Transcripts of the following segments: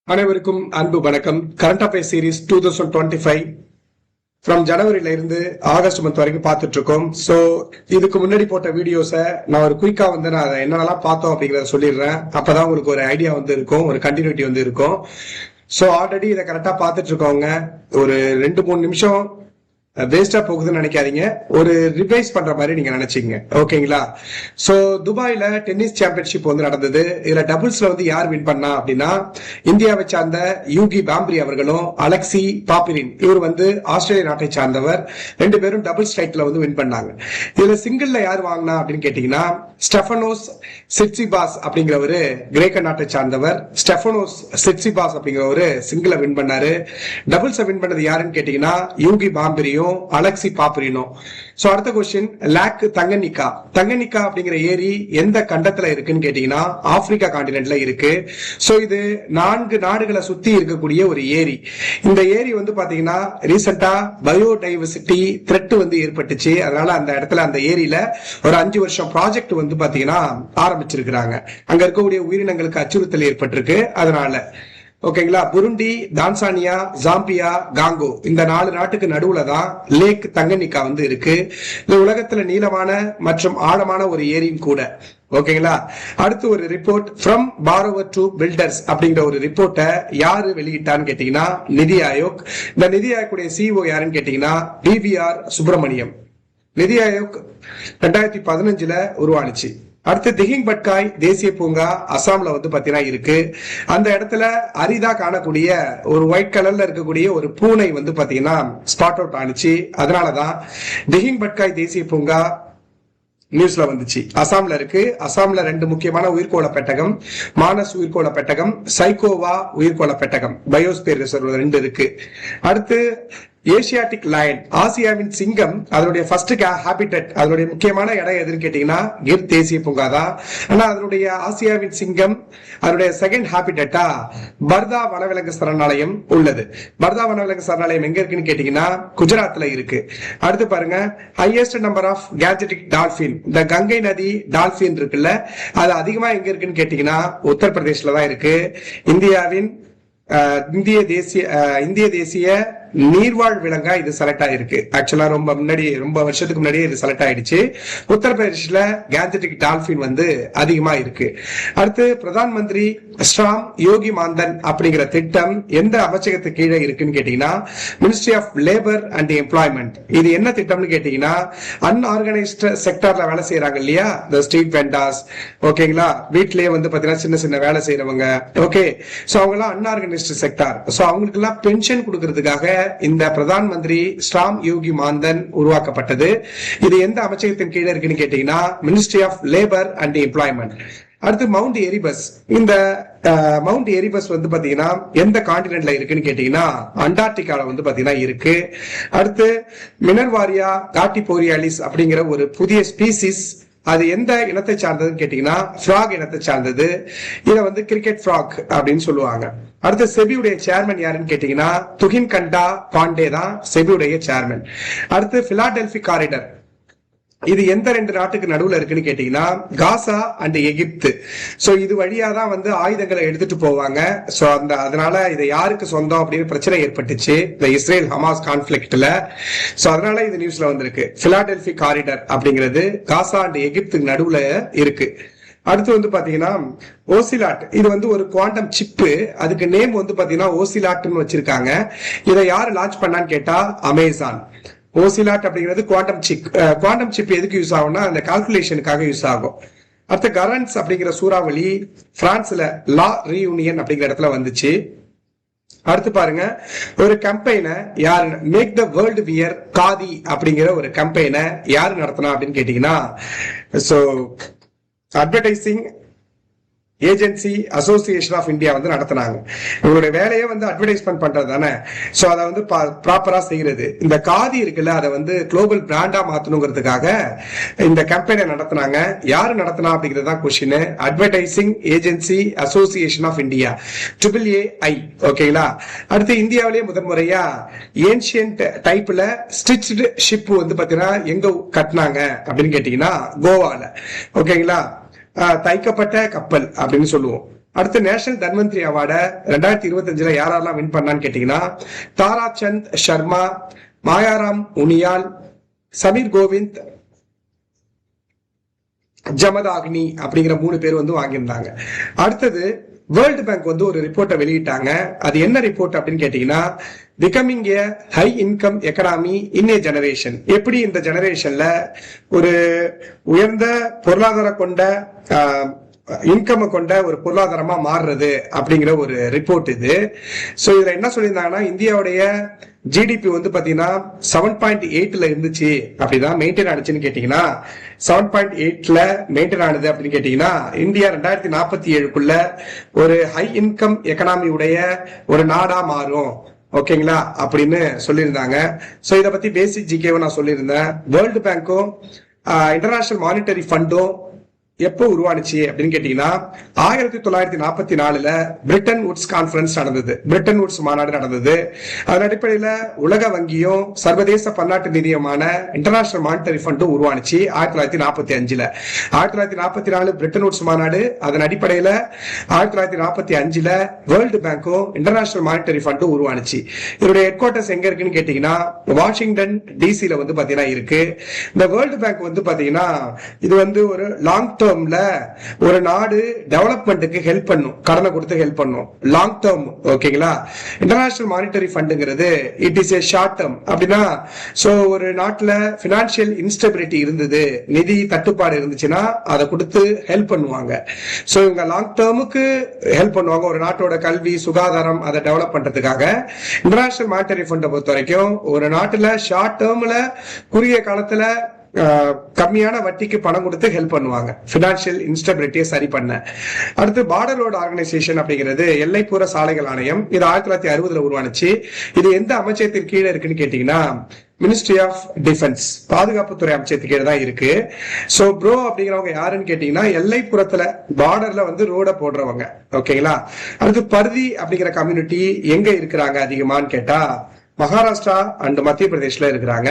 அனைவருக்கும் அன்பு வணக்கம். கரண்ட் அஃபேர்ஸ் சீரிஸ் 2025 ஃப்ரம் ஜனவரியில இருந்து ஆகஸ்ட் மந்த் வரைக்கும் பார்த்துட்டு இருக்கோம். ஸோ இதுக்கு முன்னாடி போட்ட வீடியோஸை நான் ஒரு குயிக்கா நான் அதை என்னென்னலாம் பார்த்தோம் அப்படிங்கிறத சொல்லிடுறேன். அப்பதான் உங்களுக்கு ஒரு ஐடியா இருக்கும், ஒரு கண்டினியூட்டி இருக்கும். ஸோ ஆல்ரெடி இதை கரெக்டா பார்த்துட்டு இருக்கவங்க ஒரு 2-3 நிமிஷம் வேஸ்டா போகுதுன்னு நினைக்காதீங்க, ஒரு ரிவைஸ் பண்ற மாதிரி நீங்க நினைச்சீங்க. ஓகேங்களா? சோ துபாயில டென்னிஸ் சாம்பியன்ஷிப் நடந்தது. இதுல டபுள்ஸ்ல யார் வின் பண்ணா அப்படின்னா, இந்தியாவை சார்ந்த யூகி பாம்ப்ரி அவர்களும் அலெக்சி பாப்பிரின் இவர் ஆஸ்திரேலியா நாட்டை சார்ந்தவர். 2 பேரும் டபுள்ஸ் டைட்டில் வின் பண்ணாங்க. இதுல சிங்கிள்ல யார் வாங்கினா அப்படின்னு கேட்டீங்கன்னா, ஸ்டெஃபனோஸ் சிட்சிபாஸ் அப்படிங்கிறவரு கிரேக்க நாட்டை சார்ந்தவர். ஸ்டெஃபனோஸ் சிட்சிபாஸ் அப்படிங்கிறவரு சிங்கிள வின் பண்ணாரு. டபுள்ஸ் வின் பண்ணது யாருன்னு கேட்டீங்கன்னா, யூகி பாம்பிரியும் அலெக்சி பாப்பிரினோ. சோ அடுத்த கொஸ்டின், லேக் தங்கனிகா. தங்கனிகா அப்படிங்கிற ஏரி எந்த கண்டத்துல இருக்குன்னு கேட்டீங்கன்னா, ஆப்பிரிக்கா காண்டினென்ட்ல இருக்கு. சோ இது 4 நாடுகளை சுத்தி இருக்கக்கூடிய ஒரு ஏரி. இந்த ஏரி பாத்தீங்கன்னா ரீசெண்டா பயோடைவர்சிட்டி த்ரெட் ஏற்பட்டுச்சு. அதனால அந்த இடத்துல அந்த ஏரியில ஒரு 5 வருஷம் ப்ராஜெக்ட் பாத்தீங்கன்னா ஆரம்பிச்சிருக்கிறாங்க. அங்க இருக்கக்கூடிய உயிரினங்களுக்கு அச்சுறுத்தல் ஏற்பட்டிருக்கு. அதனால ஓகேங்களா, புருண்டி, தான்சானியா, ஜாம்பியா, காங்கோ இந்த 4 நாட்டுக்கு நடுவுல தான் லேக் தங்கனிகா இருக்கு. இது உலகத்துல நீளமான மற்றும் ஆழமான ஒரு ஏரியும் கூட. ஓகேங்களா? அடுத்து ஒரு report, from borrower to builders அப்படிங்கிற ஒரு ரிப்போர்ட்டை யாரு வெளியிட்டான்னு கேட்டீங்கன்னா, நிதி ஆயோக். இந்த நிதி ஆயோக்குடைய சிஇஓ யாருன்னு கேட்டீங்கன்னா, பிவிஆர் சுப்பிரமணியம். நிதி ஆயோக் 2015 உருவானுச்சு. அடுத்து திகிங் பட்காய் தேசிய பூங்கா அசாம்ல பாத்தீங்கன்னா இருக்கு. அந்த இடத்துல அரிதா காணக்கூடிய ஒரு ஒயிட் கலர்ல இருக்கக்கூடிய ஒரு பூனை பாத்தீங்கன்னா ஸ்பாட் அவுட் ஆனிச்சு. அதனாலதான் திகிங் பட்காய் தேசிய பூங்கா நியூஸ்ல வந்துச்சு. அசாம்ல இருக்கு. அசாம்ல 2 முக்கியமான உயிர்கோள பெட்டகம், மானஸ் உயிர்கோள பெட்டகம், சைக்கோவா உயிர்கோள பெட்டகம், பயோஸ்பியர் ரிசர்வ் 2 இருக்கு. அடுத்து ஏசியாட்டிக் லயன், ஆசியாவின் சிங்கம், அதனுடைய ஃபர்ஸ்ட் ஹாபிடட், அதனுடைய முக்கியமான இடம் எதுன்னு கேட்டீங்கன்னா கிர் தேசிய பூங்கா தான். ஆனா அதனுடைய ஆசியாவின் சிங்கம் அதனுடைய செகண்ட் ஹாபிடட்டா பர்தா வனவிலங்கு சரணாலயம் உள்ளது. பர்தா வனவிலங்கு சரணாலயம் எங்க இருக்குன்னு கேட்டீங்கன்னா குஜராத்ல இருக்கு. அடுத்து பாருங்க, highest number of Gangetic dolphin, இந்த கங்கை நதி டால்பின் இருக்குல்ல, அது அதிகமா எங்க இருக்குன்னு கேட்டீங்கன்னா உத்தரப்பிரதேஷ்ல தான் இருக்கு. இந்தியாவின் இந்திய தேசிய நீர்வாழ் விலங்கா இது செலக்ட் ஆயிருக்கு. ஆக்சுவலா ரொம்ப வருஷத்துக்கு முன்னாடியே இது செலக்ட் ஆயிடுச்சு. உத்தரப்பிரதேஷ்ல கேஜெட்டிக் டால்பின் அதிகமா இருக்கு. அடுத்து பிரதான் மந்திரி ஸ்ராம் யோகி மாந்தன் அப்படிங்கிற திட்டம் எந்த அமைச்சகத்துக்கு கீழே இருக்குன்னு கேட்டீங்கன்னா, ministry of labour and employment. இது என்ன திட்டம்னு கேட்டீங்கன்னா, அன்ஆர்கனைஸ்ட் செக்டார்ல வேலை செய்யறாங்க இல்லையா, இந்த ஸ்ட்ரீட் வெண்டார்ஸ், ஓகேங்களா, வீட்லயே பாத்தீங்கன்னா சின்ன சின்ன வேலை செய்யறவங்க, ஓகே, சோ அவங்க எல்லாம் அன்ஆர்கனைஸ்ட் செக்டார். சோ அவங்களுக்கு எல்லாம் பென்ஷன் கொடுக்கறதுக்காக இந்த பிரதான் மந்திரி ஸ்ராம் யோகி மாந்தன் உருவாக்கப்பட்டது. இது எந்த அமைச்சகத்தின் கீழே இருக்குன்னு கேட்டீங்கன்னா, ministry of labour and employment. அடுத்து மவுண்ட் எரிபஸ். இந்த மவுண்ட் எரிபஸ் பாத்தீங்கன்னா எந்த காண்டினென்ட்ல இருக்குன்னு கேட்டீங்கன்னா அண்டார்டிகால பாத்தீங்கன்னா இருக்கு. அடுத்து மினர்வாரியா காட்டிபோரியாலிஸ் அப்படிங்கிற ஒரு புதிய ஸ்பீசிஸ், அது எந்த இனத்தை சார்ந்ததுன்னு கேட்டீங்கன்னா ஃப்ராக் இனத்தை சார்ந்தது. இதை கிரிக்கெட் ஃப்ராக் அப்படின்னு சொல்லுவாங்க. அடுத்து செபியுடைய சேர்மன் யாருன்னு கேட்டீங்கன்னா துகின் கண்டா பாண்டே தான் செபியுடைய சேர்மன். அடுத்து பிலாடெல்பி காரிடர், இது எந்த 2 நாட்டுக்கு நடுவுல இருக்குன்னு கேட்டீங்கன்னா காசா அண்ட் எகிப்து. சோ இது வழியா தான் ஆயுதங்களை எடுத்துட்டு போவாங்க. சோ அதனால இது யாருக்கு சொந்தம் அப்படின்னு பிரச்சனை ஏற்பட்டுச்சு இந்த இஸ்ரேல் ஹமாஸ் கான்ஃபிளிக்ட்ல. சோ அதனால இது நியூஸ்ல வந்திருக்கு. பிலாடெல்பி காரிடர் அப்படிங்கிறது காசா அண்ட் எகிப்துக்கு நடுவுல இருக்கு. அடுத்து பாத்தீங்கன்னா ஓசிலாட், இது ஒரு குவாண்டம் சிப்பு. அதுக்கு நேம் பாத்தீங்கன்னா ஓசிலாட்னு வச்சிருக்காங்க. இதை யாரு லான்ச் பண்ணான்னு கேட்டா அமேசான். ஓசிலாட் அப்படிங்கிறது குவாண்டம் சிப். குவாண்டம் சிப் எதுக்கு யூஸ் ஆகும்னா அந்த கால்குலேஷனுக்காக யூஸ் ஆகும். அடுத்த கரன்ஸ் அப்படிங்கிற சூறாவளி பிரான்ஸ்ல லா ரீயூனியன் அப்படிங்கிற இடத்துல வந்துச்சு. அடுத்து பாருங்க, ஒரு கம்பெயினை யாரு, make the world wear khadi அப்படிங்கிற ஒரு கம்பெயினை யாரு நடத்தினா அப்படின்னு கேட்டீங்கன்னா, so Advertising Agency Association of India நடத்தினாங்க. இவங்களுடைய வேலையே அட்வர்டைஸ்மெண்ட் பண்றது தானே. சோ அதை ப்ராப்பரா செய்யறது. இந்த காதி இருக்குல்ல, அதை குளோபல் பிராண்டா மாத்தணுங்கிறதுக்காக இந்த கம்பெனி நடத்தினாங்க. யாரு நடத்தினா அப்படிங்கிறது question. Advertising Agency Association of India, AAI. ஓகேங்களா? அடுத்து இந்தியாவிலேயே முதன்முறையா ஏன்ஷியன்ட் டைப்ல ஸ்டிச்டு ஷிப் பாத்தீங்கன்னா எங்க கட்டினாங்க அப்படின்னு கேட்டீங்கன்னா கோவால. ஓகேங்களா? தைக்கப்பட்ட கப்பல் அப்படின்னு சொல்லுவோம். அடுத்து நேஷனல் தன்வந்திரி அவார்டை 2025 யாரெல்லாம் வின் பண்ணான்னு கேட்டீங்கன்னா தாராச்சந்த் சர்மா, மாயாராம் உனியால், சமீர் கோவிந்த், ஜமதாக்னி அப்படிங்கிற 3 பேர் வாங்கியிருந்தாங்க. அடுத்தது வேர்ல்டு பேங்க் ஒரு ரிப்போர்ட்டை வெளியிட்டாங்க. அது என்ன ரிப்போர்ட் அப்படின்னு கேட்டீங்கன்னா பிகமிங் ஏ ஹை இன்கம் எக்கனாமி இன் ஏ ஜெனரேஷன், எப்படி இந்த ஜெனரேஷன்ல ஒரு உயர்ந்த பொருளாதார கொண்ட இன்கம் கொண்ட ஒரு பொருளாதாரமா மாறுறது அப்படிங்கிற ஒரு ரிப்போர்ட் இது. சோ இதுல என்ன சொல்லியிருந்தாங்கன்னா இந்தியாவுடைய ஜிடிபி பாத்தீங்கன்னா 7.8ல இருந்துச்சு, அப்படிதான் மெயின்டைன் ஆனிச்சுன்னு கேட்டீங்கன்னா 7.8ல மெயின்டைன் ஆனது அப்படின்னு கேட்டீங்கன்னா இந்தியா 2047க்குள்ள ஒரு ஹை இன்கம் எக்கனாமி உடைய ஒரு நாடா மாறும், ஓகேங்களா அப்படின்னு சொல்லியிருந்தாங்க. சோ இதை பத்தி பேசிக் ஜிகேவை நான் சொல்லியிருந்தேன். வேர்ல்டு பேங்க்கும் இன்டர்நேஷனல் மானிட்டரி ஃபண்டும் எப்போ உருவானுச்சு அப்படின்னு கேட்டீங்கன்னா 1944ல பிரிட்டன் வுட்ஸ் கான்ஃபரன்ஸ் நடந்தது, பிரிட்டன் வுட்ஸ் மாநாடு நடந்தது. அதன் அடிப்படையில உலக வங்கியும் சர்வதேச பன்னாட்டு நிதியமான இன்டர்நேஷனல் மானிட்டரி ஃபண்டும் உருவானுச்சு 1945ல. 1944 பிரிட்டன் வுட்ஸ் மாநாடு, அதன் அடிப்படையில 1945ல வேர்ல்டு பேங்க்கும் இன்டர்நேஷனல் மானிட்டரி ஃபண்டும் உருவானுச்சு. இதோட ஹெட் குவார்டர்ஸ் எங்க இருக்குன்னு கேட்டீங்கன்னா வாஷிங்டன் டிசில பாத்தீங்கன்னா இருக்கு. இந்த வேர்ல்டு பேங்க் பாத்தீங்கன்னா இது ஒரு லாங் டேர்ம்ல ஒரு நாடு டெவலப்மெண்ட்டுக்கு ஹெல்ப் பண்ணும், கடனை கொடுத்து ஹெல்ப் பண்ணும் லாங் டேர்ம், ஓகேங்களா. இன்டர்நேஷனல் மானிட்டரி ஃபண்டுங்கிறது it is a short term. அப்படின்னா சோ ஒரு நாட்டுல பினான்சியல் இன்ஸ்டபிலிட்டி இருந்தது, நிதி தட்டுப்பாடு இருந்துச்சுன்னா அதை கொடுத்து ஹெல்ப் பண்ணுவாங்க. சோ இவங்க லாங் டேர்முக்கு ஹெல்ப் பண்ணுவாங்க, ஒரு நாட்டோட கல்வி சுகாதாரம் அதை டெவலப் பண்றதுக்காக. இன்டர்நேஷனல் மானிட்டரி ஃபண்டை பொறுத்த வரைக்கும் ஒரு நாட்டுல ஷார்ட் டேர்ம்ல குறுகிய காலத்துல கம்மியான வட்டிக்கு பணம் கொடுத்து ஹெல்ப் பண்ணுவாங்க, பினான்சியல் இன்ஸ்டபிலிட்டியை சரி பண்ண. அடுத்து பார்டர் ரோடு ஆர்கனைசேஷன் அப்படிங்கிறது எல்லைப்புற சாலைகள் ஆணையம். இது 1960ல உருவானுச்சு. இது எந்த அமைச்சகத்தின் கீழே இருக்குன்னு கேட்டீங்கன்னா மினிஸ்ட்ரி ஆஃப் டிஃபென்ஸ், பாதுகாப்புத்துறை அமைச்சகத்துக்கு கீழே தான் இருக்கு. சோ ப்ரோ அப்படிங்கிறவங்க யாருன்னு கேட்டீங்கன்னா எல்லைப்புறத்துல பார்டர்ல ரோட போடுறவங்க, ஓகேங்களா. அடுத்து பர்தி அப்படிங்கிற கம்யூனிட்டி எங்க இருக்கிறாங்க அதிகமான்னு கேட்டா மகாராஷ்டிரா அண்ட் மத்திய பிரதேஷ்ல இருக்கிறாங்க.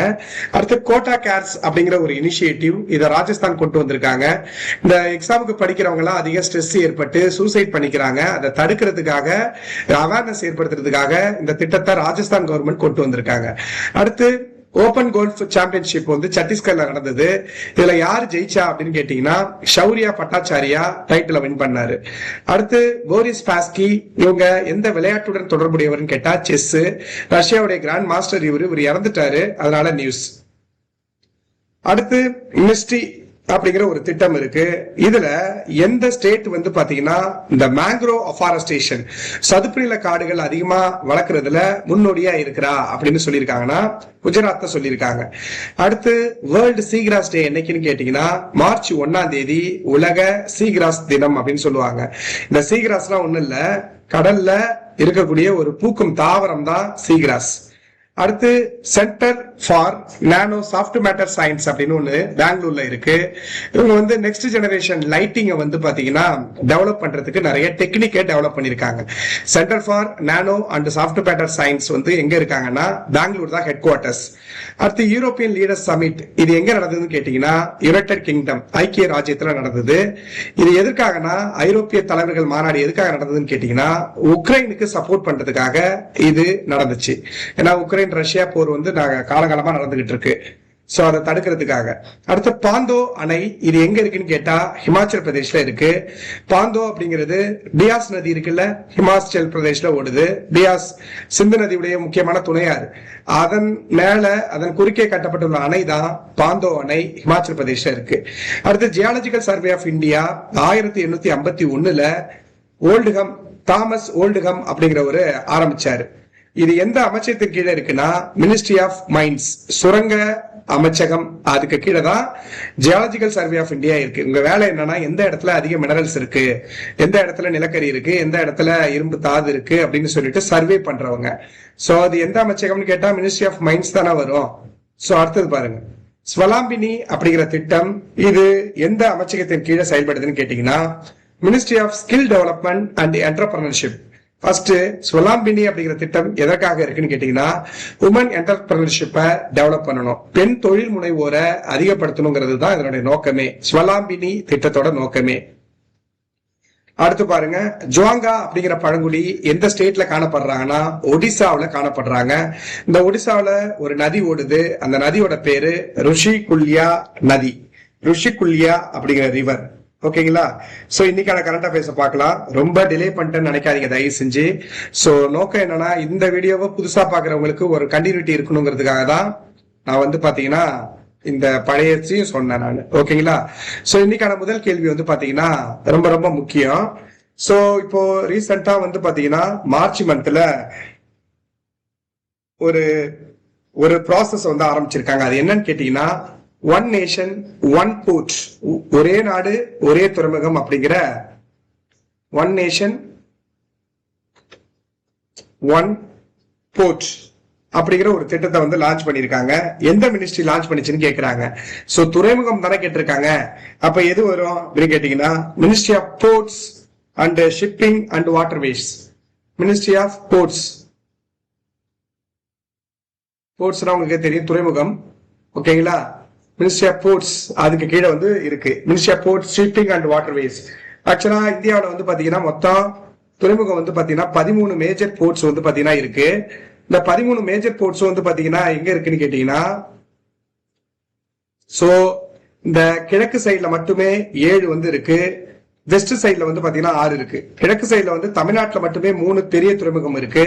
அடுத்து கோட்டா கேர்ஸ் அப்படிங்கிற ஒரு இனிஷியேட்டிவ், இதை ராஜஸ்தான் கொண்டு வந்திருக்காங்க. இந்த எக்ஸாமுக்கு படிக்கிறவங்க எல்லாம் அதிக ஸ்ட்ரெஸ் ஏற்பட்டு சூசைட் பண்ணிக்கிறாங்க. அதை தடுக்கிறதுக்காக அவேர்னஸ் ஏற்படுத்துறதுக்காக இந்த திட்டத்தை ராஜஸ்தான் கவர்மெண்ட் கொண்டு வந்திருக்காங்க. அடுத்து ஓபன் கோல்ஃப் சாம்பியன்ஷிப் சத்தீஸ்கர்ல நடந்தது. இதுல யார் ஜெயிச்சா அப்படின்னு கேட்டீங்கன்னா ஷௌரியா பட்டாச்சாரியா டைட்டில் வின் பண்ணாரு. அடுத்து போரிஸ் பாஸ்கி, இவங்க எந்த விளையாட்டுடன் தொடர்புடையவர்னு கேட்டா செஸ். ரஷ்யாவுடைய கிராண்ட் மாஸ்டர் இவர் இறந்துட்டாரு, அதனால நியூஸ். அடுத்து மிஸ்ட்ரி அப்படிங்கிற ஒரு திட்டம் இருக்கு. இதுல எந்த ஸ்டேட் பாத்தீங்கன்னா இந்த மேங்க்ரோவ் அஃபாரஸ்டேஷன், சதுப்புநில காடுகள் அதிகமா வளர்க்கறதுல முன்னோடியா இருக்கிறா அப்படின்னு சொல்லியிருக்காங்கன்னா குஜராத் சொல்லியிருக்காங்க. அடுத்து வேர்ல்டு சீகிராஸ் டே என்னைக்குன்னு கேட்டீங்கன்னா மார்ச் 1ஆம் தேதி உலக சீகிராஸ் தினம் அப்படின்னு சொல்லுவாங்க. இந்த சீகிராஸ்லாம் ஒண்ணு இல்ல, கடல்ல இருக்கக்கூடிய ஒரு பூக்கும் தாவரம் தான் சீகிராஸ். அடுத்து centre for nano soft matter science அப்படின்னு ஒண்ணு பெங்களூர்ல இருக்கு. இவங்க நெக்ஸ்ட் ஜெனரேஷன் லைட்டிங்க பாத்தீங்கன்னா டெவலப் பண்றதுக்கு நிறைய டெக்னிக்கை டெவலப் பண்ணிருக்காங்க. Centre for nano and soft matter science எங்க இருக்காங்கன்னா பெங்களூர் தான் ஹெட் குவார்டர்ஸ். அடுத்து யூரோப்பியன் லீடர்ஸ் சமிட், இது எங்க நடந்ததுன்னு கேட்டீங்கன்னா யுனைடெட் கிங்டம், ஐக்கிய ராஜ்யத்துல நடந்தது. இது எதற்காகனா ஐரோப்பிய தலைவர்கள் மாநாடு எதுக்காக நடந்ததுன்னு கேட்டீங்கன்னா உக்ரைனுக்கு சப்போர்ட் பண்றதுக்காக இது நடந்துச்சு. ஏன்னா உக்ரைன் ரஷ்யா போர் காலகாலமா நடந்துகிட்டு இருக்கு. சோ அதை தடுக்கிறதுக்காக. அடுத்த பாந்தோ அணை, இது எங்க இருக்குன்னு கேட்டா ஹிமாச்சல் பிரதேஷ்ல இருக்கு. பாந்தோ அப்படிங்கிறது பியாஸ் நதி இருக்குல்ல, ஹிமாச்சல் பிரதேஷ்ல ஓடுது. பியாஸ் சிந்து நதியுடைய முக்கியமான துணையாறு. அதன் மேல அதன் குறுக்கே கட்டப்பட்டுள்ள அணை தான் பாந்தோ அணை, ஹிமாச்சல் பிரதேஷ்ல இருக்கு. அடுத்து ஜியாலஜிக்கல் சர்வே ஆஃப் இந்தியா 1851ல ஓல்டுகம், தாமஸ் ஓல்டுகம் அப்படிங்கிறவரு ஆரம்பிச்சாரு. இது எந்த அமைச்சகத்தின் கீழே இருக்குன்னா மினிஸ்ட்ரி ஆஃப் மைன்ஸ், சுரங்க அமைச்சகம், அதுக்கு கீழே தான் ஜியாலஜிக்கல் சர்வே ஆஃப் இந்தியா இருக்கு. உங்க வேலை என்னன்னா எந்த இடத்துல அதிக மினரல்ஸ் இருக்கு, எந்த இடத்துல நிலக்கரி இருக்கு, எந்த இடத்துல இரும்பு தாது இருக்கு அப்படின்னு சொல்லிட்டு சர்வே பண்றவங்க. சோ அது எந்த அமைச்சகம்னு கேட்டா மினிஸ்ட்ரி ஆஃப் மைன்ஸ் தானே வரும். சோ அடுத்தது பாருங்க, ஸ்வலாம்பினி அப்படிங்கிற திட்டம், இது எந்த அமைச்சகத்தின் கீழே செயல்படுதுன்னு கேட்டீங்கன்னா ministry of skill development and entrepreneurship. First Swalambini அப்படிங்கிற திட்டம் எதற்காக இருக்குன்னு கேட்டீங்கன்னா உமன் என்டர்பிரனர்ஷிப்பை டெவலப் பண்ணணும், பெண் தொழில் முனைவோரை அதிகப்படுத்தணுங்கிறது தான் இதனுடைய நோக்கமே, ஸ்வலாம்பினி திட்டத்தோட நோக்கமே. அடுத்து பாருங்க, ஜுவாங்கா அப்படிங்கிற பழங்குடி எந்த ஸ்டேட்ல காணப்படுறாங்கன்னா ஒடிசாவுல காணப்படுறாங்க. இந்த ஒடிசாவுல ஒரு நதி ஓடுது, அந்த நதியோட பேரு ருஷிகுல்யா நதி, ருஷிகுல்யா அப்படிங்கிற ரிவர். ஓகேங்களா? சோ இன்னைக்கான கரண்ட் அஃபேர்ஸ் பார்க்கலாம். ரொம்ப டிலே பண்ணிட்டேன்னு நினைக்காதீங்க தயவு செஞ்சு. சோ நோக்கம் என்னன்னா, இந்த வீடியோவை புதுசா பாக்குறவங்களுக்கு ஒரு கண்டினியூட்டி இருக்கணுங்கிறதுக்காக தான் நான் வந்து பாத்தீங்கன்னா இந்த பழையத்தையும் சொன்னேன் நான். ஓகேங்களா? சோ இன்னைக்கான முதல் கேள்வி வந்து பாத்தீங்கன்னா ரொம்ப ரொம்ப முக்கியம். சோ இப்போ ரீசெண்டா வந்து பாத்தீங்கன்னா மார்ச் மந்த்ல ஒரு ஒரு ப்ராசஸ் வந்து ஆரம்பிச்சிருக்காங்க. அது என்னன்னு கேட்டீங்கன்னா, ஒன் நேஷன் ஒன் போர்ட், ஒரே நாடு ஒரே துறைமுகம் அப்படிங்கிற ஒன் நேஷன் ஒன் போர்ட் அப்படிங்கிற ஒரு திட்டத்தை வந்து லான்ச் பண்ணிருக்காங்க. எந்த மினிஸ்ட்ரி லான்ச் பண்ணிச்சுன்னு கேக்குறாங்க. சோ துறைமுகம் தானே கேட்டிருக்காங்க. அப்ப எது வரும் அப்படின்னு கேட்டீங்கன்னா, ministry of ports and shipping and waterways. Ministry of ports, போர்ட்ஸ்னா உங்களுக்கு தெரியும், துறைமுகம். ஓகேங்களா? மினிஸ்ட்ரி ஆஃப் போர்ட்ஸ் அதுக்கு கீழே வந்து இருக்கு ministry of ports, shipping and waterways. ஆக்சுவலா இந்தியாவில வந்து பாத்தீங்கன்னா மொத்தம் துறைமுகம் வந்து பாத்தீங்கன்னா 13 மேஜர் போர்ட்ஸ் வந்து பாத்தீங்கன்னா இருக்கு. இந்த 13 மேஜர் போர்ட்ஸ் வந்து பாத்தீங்கன்னா எங்க இருக்குன்னு கேட்டீங்கன்னா, சோ இந்த கிழக்கு சைட்ல மட்டுமே 7 வந்து இருக்கு, வெஸ்ட் சைட்ல வந்து பாத்தீங்கன்னா 6 இருக்கு. கிழக்கு சைட்ல வந்து தமிழ்நாட்டுல மட்டுமே 3 பெரிய துறைமுகம் இருக்கு.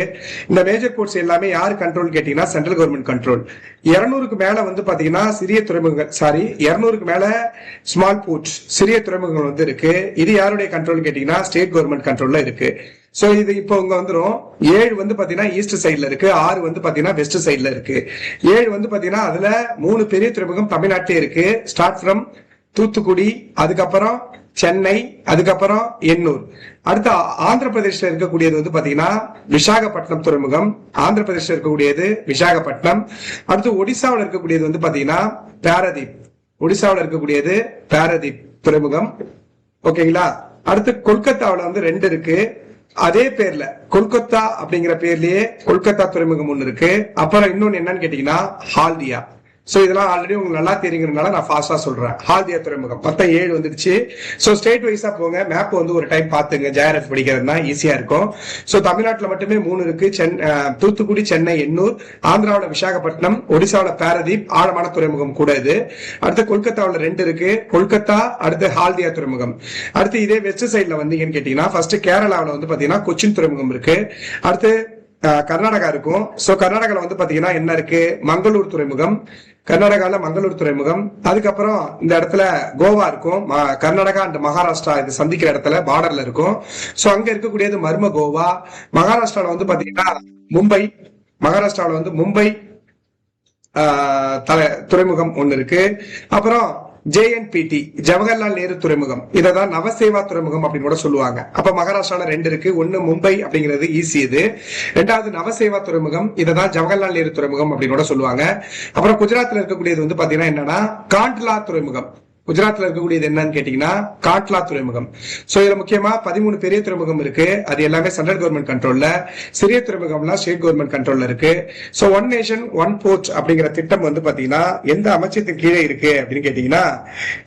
இந்த மேஜர் போர்ட்ஸ் எல்லாமே யாரு கண்ட்ரோல் கேட்டீங்கன்னா சென்ட்ரல் கவர்மெண்ட் கண்ட்ரோல். 200க்கு மேல வந்து பாத்தீங்கன்னா சிறிய துறைமுகங்கள், 200க்கு மேல ஸ்மால் போர்ட்ஸ், சிறிய துறைமுகங்கள் வந்து இருக்கு. இது யாருடைய கண்ட்ரோல் கேட்டீங்கன்னா ஸ்டேட் கவர்மெண்ட் கண்ட்ரோல்ல இருக்கு. சோ இது இப்போ இங்க வந்துரும். 7 வந்து பாத்தீங்கன்னா ஈஸ்ட் சைட்ல இருக்கு, 6 வந்து பாத்தீங்கன்னா வெஸ்ட் சைட்ல இருக்கு. 7 வந்து பாத்தீங்கன்னா அதுல 3 பெரிய துறைமுகம் தமிழ்நாட்டிலே இருக்கு. ஸ்டார்ட் ஃப்ரம் தூத்துக்குடி, அதுக்கப்புறம் சென்னை, அதுக்கப்புறம் எண்ணூர். அடுத்து ஆந்திர பிரதேஷ்ல இருக்கக்கூடியது வந்து பாத்தீங்கன்னா விசாகப்பட்டினம் துறைமுகம். ஆந்திர பிரதேஷ்ல இருக்கக்கூடியது விசாகப்பட்டினம். அடுத்து ஒடிசாவில் இருக்கக்கூடியது வந்து பாத்தீங்கன்னா பாரதீப். ஒடிசாவில் இருக்கக்கூடியது பாரதீப் துறைமுகம். ஓகேங்களா? அடுத்து கொல்கத்தாவில் வந்து 2 இருக்கு. அதே பேர்ல கொல்கத்தா அப்படிங்கிற பேர்லயே கொல்கத்தா துறைமுகம் ஒண்ணு இருக்கு. அப்புறம் இன்னொன்னு என்னன்னு கேட்டீங்கன்னா ஹால்தியா. சோ இதெல்லாம் ஆல்ரெடி உங்களுக்கு நல்லா தெரியுங்கிறதுனால நான் ஃபாஸ்டா சொல்றேன். ஹால்தியா துறைமுகம் மொத்தம் 7 வந்துருச்சு. சோ ஸ்டேட் வைஸா போங்க, மேப் வந்து ஒரு டைம் பாத்துங்க, ஜேஆர்எஃப் படிக்கிறதுனா ஈஸியா இருக்கும். சோ தமிழ்நாட்டுல மட்டுமே 3 இருக்கு, தூத்துக்குடி, சென்னை, எண்ணூர். ஆந்திராவில விசாகப்பட்டினம், ஒடிசாவில பாரதீப், ஆழமான துறைமுகம் கூட இது. அடுத்து கொல்கத்தாவில 2 இருக்கு, கொல்கத்தா. அடுத்து ஹால்தியா துறைமுகம். அடுத்து இதே வெஸ்ட் சைட்ல வந்தீங்கன்னு கேட்டீங்கன்னா, ஃபர்ஸ்ட் கேரளாவில வந்து பாத்தீங்கன்னா கொச்சின் துறைமுகம் இருக்கு. அடுத்து கர்நாடகா இருக்கும். சோ கர்நாடகால வந்து பாத்தீங்கன்னா என்ன இருக்கு, மங்களூர் துறைமுகம். கர்நாடகால மங்களூர் துறைமுகம். அதுக்கப்புறம் இந்த இடத்துல கோவா இருக்கும். கர்நாடகா அண்ட் மகாராஷ்டிரா இது சந்திக்கிற இடத்துல பார்டர்ல இருக்கும். சோ அங்க இருக்கக்கூடியது மர்ம கோவா. மகாராஷ்டிரால வந்து பாத்தீங்கன்னா மும்பை. மகாராஷ்டிரால வந்து மும்பை துறைமுகம் ஒண்ணு இருக்கு. அப்புறம் JNPT, ஜவஹர்லால் நேரு துறைமுகம், இததான் நவசேவா துறைமுகம் அப்படின்னு கூட சொல்லுவாங்க. அப்ப மகாராஷ்டிரால 2 இருக்கு. ஒன்னு மும்பை அப்படிங்கிறது ஈஸி, இது. 2வது நவசேவா துறைமுகம், இததான் ஜவஹர்லால் நேரு துறைமுகம் அப்படின்னு கூட சொல்லுவாங்க. அப்புறம் குஜராத்ல இருக்கக்கூடியது வந்து பாத்தீங்கன்னா என்னன்னா காண்ட்லா துறைமுகம். குஜராத்ல இருக்கக்கூடியது என்னன்னு கேட்டீங்கன்னா காட்லா துறைமுகம். சோ இதுல முக்கியமா 13 பெரிய துறைமுகம் இருக்கு. அது எல்லாமே சென்ட்ரல் கவர்மெண்ட் கண்ட்ரோல்ல, சிறிய துறைமுகம்லாம் ஸ்டேட் கவர்மெண்ட் கண்ட்ரோல்ல இருக்கு. So one nation one port அப்படிங்கிற திட்டம் வந்து பாத்தீங்கன்னா எந்த அமைச்சத்துக்கு கீழே இருக்கு அப்படின்னு கேட்டீங்கன்னா,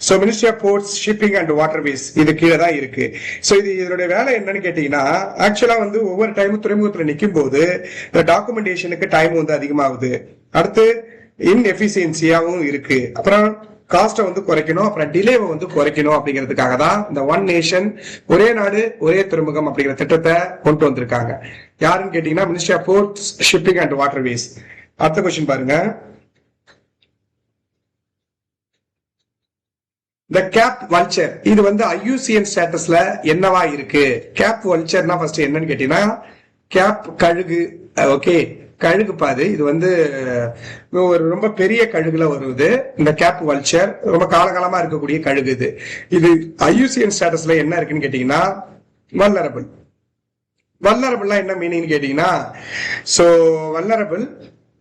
so ministry of ports, shipping and waterways இது கீழே தான் இருக்கு. சோ இதனுடைய வேலை என்னன்னு கேட்டீங்கன்னா, ஆக்சுவலா வந்து ஒவ்வொரு டைமும் துறைமுகத்துல நிக்கும் போது டாக்குமெண்டேஷனுக்கு டைம் வந்து அதிகமாகுது. அடுத்து இன்எஃபிஷியன்சியாவும் இருக்கு. அப்புறம் காஸ்ட்டை வந்து குறைக்கணும், அப்புறம் டிலேவை வந்து குறைக்கணும் அப்படிங்கிறதுக்காக தான் இந்த ஒன் நேஷன் ஒரே நாடு ஒரே துறைமுகம் அப்படிங்கிற திட்டத்தை கொண்டு வந்திருக்காங்க. யாருன்னு கேட்டீங்கன்னா ministry of ports, shipping and waterways. அடுத்த கொஸ்டின் பாருங்க. இந்த கேப் வல்ச்சர் இது வந்து IUCN ஸ்டேட்டஸ்ல என்னவா இருக்கு? கேப் வல்ச்சர்னா ஃபர்ஸ்ட் என்னன்னு கேட்டீங்கன்னா கேப் கழுகு. ஓகே, கழுகு பாது. இது வந்து ஒரு ரொம்ப பெரிய கழுகுல வருது. இந்த கேப் வல்ச்சர் ரொம்ப காலகாலமா இருக்கக்கூடிய கழுகு. இது IUCN ஸ்டேட்டஸ்ல என்ன இருக்குன்னு கேட்டீங்கன்னா வல்லரபிள். வல்லரபிள்னா என்ன மீனிங் கேட்டீங்கன்னா, சோ வல்லரபிள்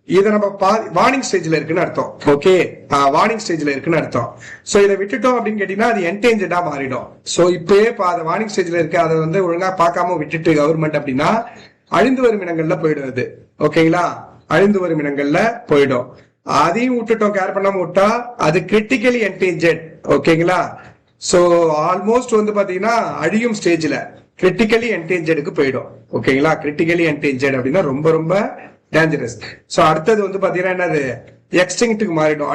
இதை நம்ம வார்னிங் ஸ்டேஜ்ல இருக்குன்னு அர்த்தம். ஓகே, வார்னிங் ஸ்டேஜ்ல இருக்குன்னு அர்த்தம். சோ இதை விட்டுட்டோம் அப்படின்னு கேட்டீங்கன்னா அது என்டேஞ்சர்டா மாறிடும். சோ இப்பயே வார்னிங் ஸ்டேஜ்ல இருக்கு, அதை வந்து ஒழுங்கா பார்க்காம விட்டுட்டு கவர்மெண்ட் அப்படின்னா அழிந்து வரும் இனங்கள்ல போயிடுவது. ஓகேங்களா? அழிந்து வரும் இனங்கள்ல போயிடும். அதையும் விட்டுட்டோம், கேர் பண்ணாம விட்டா அது கிரிட்டிக்கலி என்டேஞ்சர்ட். ஓகேங்களா? சோ ஆல்மோஸ்ட் வந்து பாத்தீங்கன்னா அழியும் ஸ்டேஜ்ல கிரிட்டிக்கலி என்டேஞ்சர்டுக்கு போயிடும். ஓகேங்களா, கிரிட்டிக்கலி என்டேஞ்சர்ட் அப்படின்னா ரொம்ப ரொம்ப டேஞ்சரஸ். சோ அடுத்தது வந்து பாத்தீங்கன்னா என்னது, எக்ஸ்டிங்க்ட்டுக்கு மாறிடும்,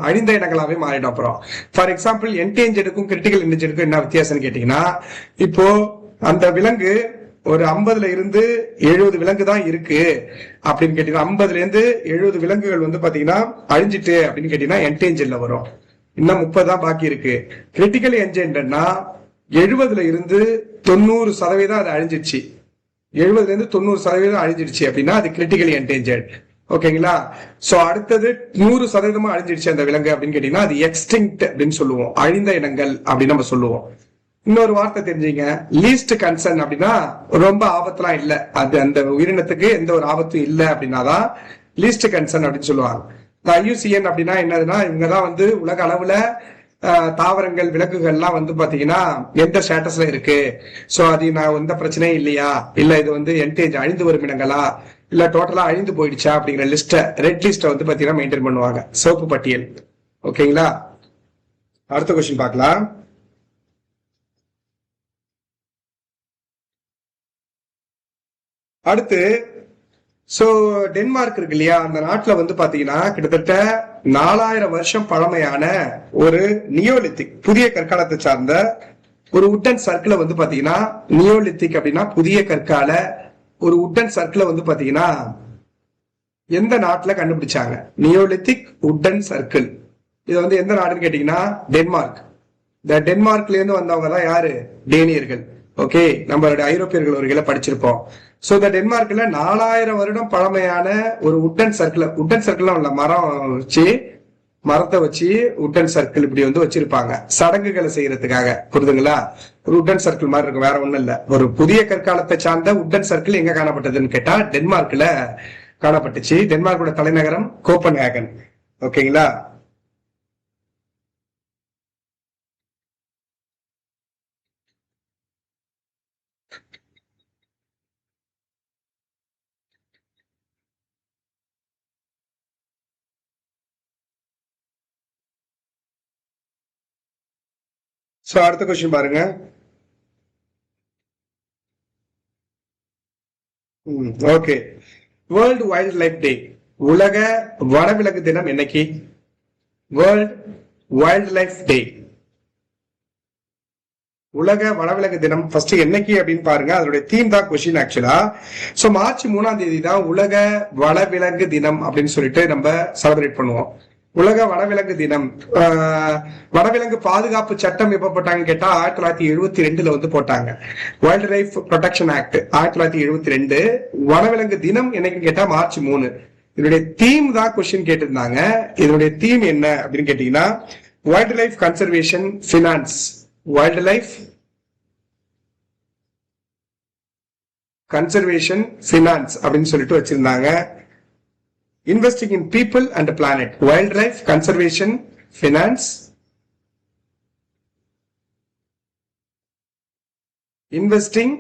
அழிந்த இனங்களாவே மாறிடும். அப்புறம் ஃபார் எக்ஸாம்பிள் என்டேஞ்சர்டுக்கும் கிரிட்டிக்கல் என்டேஞ்சர்டுக்கும் என்ன வித்தியாசம்னு கேட்டீங்கன்னா, இப்போ அந்த விலங்கு ஒரு 50ல இருந்து 70 விலங்கு தான் இருக்கு அப்படின்னு கேட்டீங்கன்னா, 50ல இருந்து 70 விலங்குகள் வந்து பாத்தீங்கன்னா அழிஞ்சிட்டு அப்படின்னு கேட்டீங்கன்னா என்டேஞ்சர்ல வரும். இன்னும் 30 தான் பாக்கி இருக்கு. கிரிட்டிக்கலி என்டேஞ்சர்ட்னா 70ல இருந்து 90% அது அழிஞ்சிடுச்சு. 70ல இருந்து 90% அழிஞ்சிடுச்சு அப்படின்னா அது கிரிட்டிக்கலி என்டேஞ்சர்ட். ஓகேங்களா, சோ அடுத்தது 100% அழிஞ்சிடுச்சு அந்த விலங்கு அப்படின்னு கேட்டீங்கன்னா அது எக்ஸ்டிங்க்ட் அப்படின்னு சொல்லுவோம், அழிந்த இனங்கள் அப்படின்னு நம்ம சொல்லுவோம். இன்னொரு வார்த்தை தெரிஞ்சுங்க, லீஸ்ட் கன்சர்ன் அப்படின்னா ரொம்ப ஆபத்துலாம் இல்ல, அது அந்த உயிரினத்துக்கு எந்த ஒரு ஆபத்தும் இல்லை அப்படின்னாதான் லீஸ்ட் கன்சர்ன் அப்படின்னு சொல்லுவாங்க. IUCN அப்படின்னா என்னதுன்னா, இவங்கதான் வந்து உலக அளவுல தாவரங்கள் விலங்குகள்லாம் வந்து பாத்தீங்கன்னா எந்த ஸ்டேட்டஸ்ல இருக்கு, சோ அது நான் எந்த பிரச்சனையும் இல்லையா, இல்ல இது வந்து என்டேஜ் அழிந்து வரும் இனங்களா, இல்ல டோட்டலா அழிந்து போயிடுச்சா அப்படிங்கிற லிஸ்ட, ரெட் லிஸ்ட வந்து பாத்தீங்கன்னா மெயின்டைன் பண்ணுவாங்க, சிவப்பு பட்டியல். ஓகேங்களா, அடுத்த கொஸ்டின் பார்க்கலாம். அடுத்து சோ டென்மார்க் இருக்கு இல்லையா, அந்த நாட்டுல வந்து பாத்தீங்கன்னா கிட்டத்தட்ட 4000 வருஷம் பழமையான ஒரு நியோலித்திக், புதிய கற்காலத்தை சார்ந்த ஒரு உட்டன் சர்க்கிளை வந்து பாத்தீங்கன்னா, நியோலித்திக் அப்படின்னா புதிய கற்கால ஒரு உட்டன் சர்க்கிளை வந்து பாத்தீங்கன்னா எந்த நாட்டுல கண்டுபிடிச்சாங்க, நியோலித்திக் உட்டன் சர்க்கிள். இது வந்து எந்த நாடுன்னு கேட்டீங்கன்னா டென்மார்க். இந்த டென்மார்க்ல இருந்து வந்தவங்க தான் யாரு, டேனியர்கள். ஓகே, நம்மளுடைய ஐரோப்பியர்கள் ஒரு படிச்சிருப்போம். சோ இந்த டென்மார்க்ல 4000 வருடம் பழமையான ஒரு உட்டன் சர்க்கிள் உள்ள மரம் வச்சு, மரத்தை வச்சு உட்டன் சர்க்கிள் இப்படி வந்து வச்சிருப்பாங்க சடங்குகளை செய்யறதுக்காக. புரிதுங்களா, ஒரு உட்டன் சர்க்கிள் மாதிரி இருக்கும், வேற ஒண்ணும் இல்ல. ஒரு புதிய கற்காலத்தை சார்ந்த உட்டன் சர்க்கிள் எங்க காணப்பட்டதுன்னு கேட்டா டென்மார்க்ல காணப்பட்டுச்சு. டென்மார்க்கோட தலைநகரம் கோப்பன்ஹேகன். ஓகேங்களா, சோ அடுத்த கொஸ்டின் பாருங்க. Okay, world wild life day, உலக வனவிலங்கு தினம் என்னைக்கு? வேர்ல்ட் வைல்ட் லைஃப் டே, உலக வனவிலங்கு தினம் ஃபர்ஸ்ட் என்னைக்கு அப்படின்னு பாருங்க. அதோட தீம் தான் கொஸ்டின் ஆக்சுவலா. சோ மார்ச் 3ஆம் தேதி தான் உலக வனவிலங்கு தினம் அப்படின்னு சொல்லிட்டு நம்ம செலிப்ரேட் பண்ணுவோம். உலக வனவிலங்கு தினம். வனவிலங்கு பாதுகாப்பு சட்டம் எப்ப போட்டாங்கன்னு கேட்டா 1972ல வந்து போட்டாங்க. Wild life protection act 1972. வனவிலங்கு தினம் என்னைக்குன்னு கேட்டா மார்ச் 3. இதனுடைய தீம் தான் கொஸ்டின் கேட்டிருந்தாங்க. இதனுடைய தீம் என்ன அப்படின்னு கேட்டீங்கன்னா wild life conservation finance, wild life conservation finance அப்படின்னு சொல்லிட்டு வச்சிருந்தாங்க. Investing in people and planet, wild life conservation finance, investing